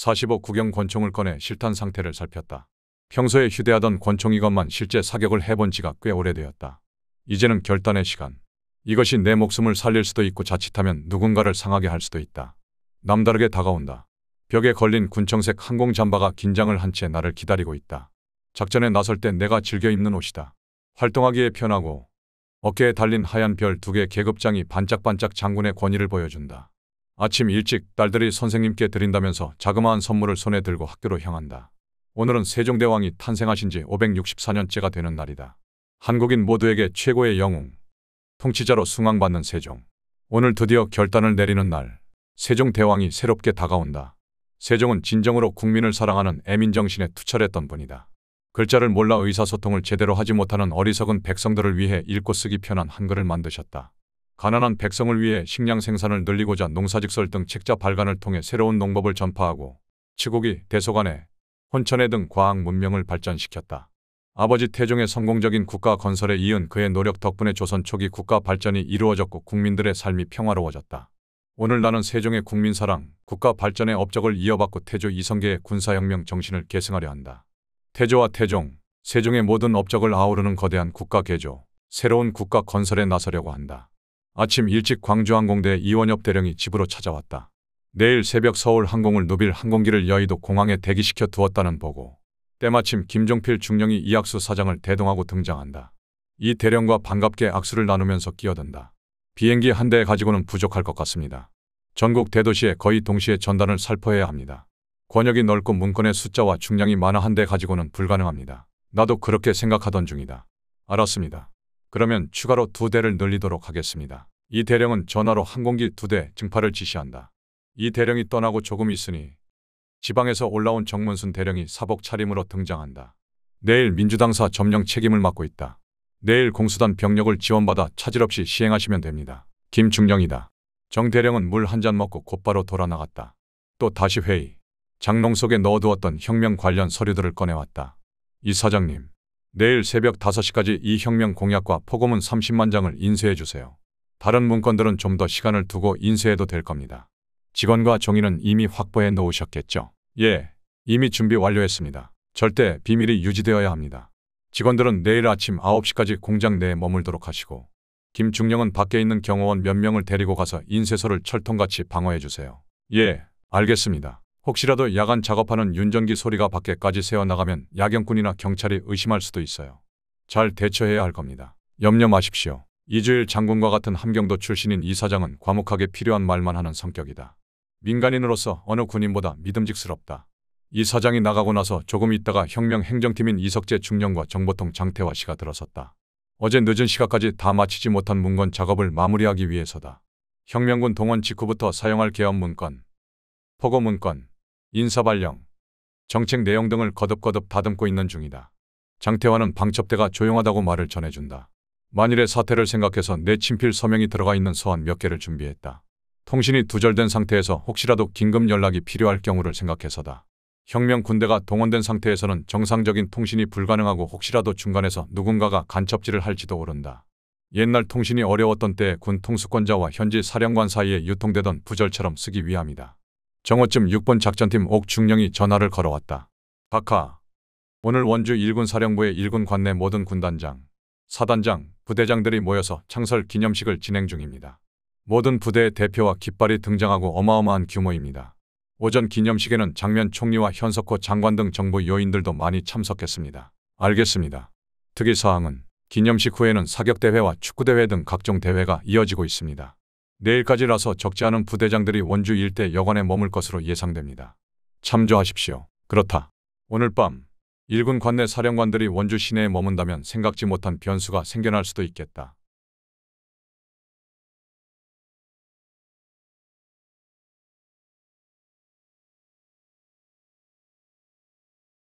45 구경 권총을 꺼내 실탄 상태를 살폈다. 평소에 휴대하던 권총이건만 실제 사격을 해본 지가 꽤 오래되었다. 이제는 결단의 시간. 이것이 내 목숨을 살릴 수도 있고 자칫하면 누군가를 상하게 할 수도 있다. 남다르게 다가온다. 벽에 걸린 군청색 항공 잠바가 긴장을 한 채 나를 기다리고 있다. 작전에 나설 때 내가 즐겨 입는 옷이다. 활동하기에 편하고 어깨에 달린 하얀 별 2개 계급장이 반짝반짝 장군의 권위를 보여준다. 아침 일찍 딸들이 선생님께 드린다면서 자그마한 선물을 손에 들고 학교로 향한다. 오늘은 세종대왕이 탄생하신 지 564년째가 되는 날이다. 한국인 모두에게 최고의 영웅, 통치자로 숭앙받는 세종. 오늘 드디어 결단을 내리는 날. 세종대왕이 새롭게 다가온다. 세종은 진정으로 국민을 사랑하는 애민정신에 투철했던 분이다. 글자를 몰라 의사소통을 제대로 하지 못하는 어리석은 백성들을 위해 읽고 쓰기 편한 한글을 만드셨다. 가난한 백성을 위해 식량 생산을 늘리고자 농사직설 등 책자 발간을 통해 새로운 농법을 전파하고 치국이, 대소간에, 혼천에 등 과학 문명을 발전시켰다. 아버지 태종의 성공적인 국가 건설에 이은 그의 노력 덕분에 조선 초기 국가 발전이 이루어졌고 국민들의 삶이 평화로워졌다. 오늘 나는 세종의 국민사랑, 국가 발전의 업적을 이어받고 태조 이성계의 군사혁명 정신을 계승하려 한다. 태조와 태종, 세종의 모든 업적을 아우르는 거대한 국가 개조, 새로운 국가 건설에 나서려고 한다. 아침 일찍 광주항공대 이원엽 대령이 집으로 찾아왔다. 내일 새벽 서울 항공을 누빌 항공기를 여의도 공항에 대기시켜 두었다는 보고. 때마침 김종필 중령이 이학수 사장을 대동하고 등장한다. 이 대령과 반갑게 악수를 나누면서 끼어든다. 비행기 한 대 가지고는 부족할 것 같습니다. 전국 대도시에 거의 동시에 전단을 살포해야 합니다. 권역이 넓고 문건의 숫자와 중량이 많아 한 대 가지고는 불가능합니다. 나도 그렇게 생각하던 중이다. 알았습니다. 그러면 추가로 2대를 늘리도록 하겠습니다. 이 대령은 전화로 항공기 2대 증파를 지시한다. 이 대령이 떠나고 조금 있으니 지방에서 올라온 정문순 대령이 사복 차림으로 등장한다. 내일 민주당사 점령 책임을 맡고 있다. 내일 공수단 병력을 지원받아 차질 없이 시행하시면 됩니다. 김중령이다. 정 대령은 물 한 잔 먹고 곧바로 돌아 나갔다. 또 다시 회의. 장롱 속에 넣어두었던 혁명 관련 서류들을 꺼내왔다. 이 사장님, 내일 새벽 5시까지 이 혁명 공약과 포고문 30만 장을 인쇄해 주세요. 다른 문건들은 좀 더 시간을 두고 인쇄해도 될 겁니다. 직원과 종이는 이미 확보해 놓으셨겠죠? 예, 이미 준비 완료했습니다. 절대 비밀이 유지되어야 합니다. 직원들은 내일 아침 9시까지 공장 내에 머물도록 하시고 김중령은 밖에 있는 경호원 몇 명을 데리고 가서 인쇄소를 철통같이 방어해 주세요. 예, 알겠습니다. 혹시라도 야간 작업하는 윤전기 소리가 밖에까지 새어나가면 야경꾼이나 경찰이 의심할 수도 있어요. 잘 대처해야 할 겁니다. 염려 마십시오. 이주일 장군과 같은 함경도 출신인 이 사장은 과묵하게 필요한 말만 하는 성격이다. 민간인으로서 어느 군인보다 믿음직스럽다. 이 사장이 나가고 나서 조금 있다가 혁명 행정팀인 이석재 중령과 정보통 장태화 씨가 들어섰다. 어제 늦은 시각까지 다 마치지 못한 문건 작업을 마무리하기 위해서다. 혁명군 동원 직후부터 사용할 계엄 문건, 포고 문건, 인사발령, 정책 내용 등을 거듭거듭 다듬고 있는 중이다. 장태화는 방첩대가 조용하다고 말을 전해준다. 만일의 사태를 생각해서 내 친필 서명이 들어가 있는 서한 몇 개를 준비했다. 통신이 두절된 상태에서 혹시라도 긴급 연락이 필요할 경우를 생각해서다. 혁명 군대가 동원된 상태에서는 정상적인 통신이 불가능하고 혹시라도 중간에서 누군가가 간첩질을 할지도 모른다. 옛날 통신이 어려웠던 때에 군 통수권자와 현지 사령관 사이에 유통되던 부절처럼 쓰기 위함이다. 정오쯤 6번 작전팀 옥중령이 전화를 걸어왔다. 각하, 오늘 원주 1군 사령부의 1군 관내 모든 군단장, 사단장, 부대장들이 모여서 창설 기념식을 진행 중입니다. 모든 부대의 대표와 깃발이 등장하고 어마어마한 규모입니다. 오전 기념식에는 장면 총리와 현석호 장관 등 정부 요인들도 많이 참석했습니다. 알겠습니다. 특이사항은 기념식 후에는 사격대회와 축구대회 등 각종 대회가 이어지고 있습니다. 내일까지라서 적지 않은 부대장들이 원주 일대 여관에 머물 것으로 예상됩니다. 참조하십시오. 그렇다. 오늘 밤 1군 관내 사령관들이 원주 시내에 머문다면 생각지 못한 변수가 생겨날 수도 있겠다.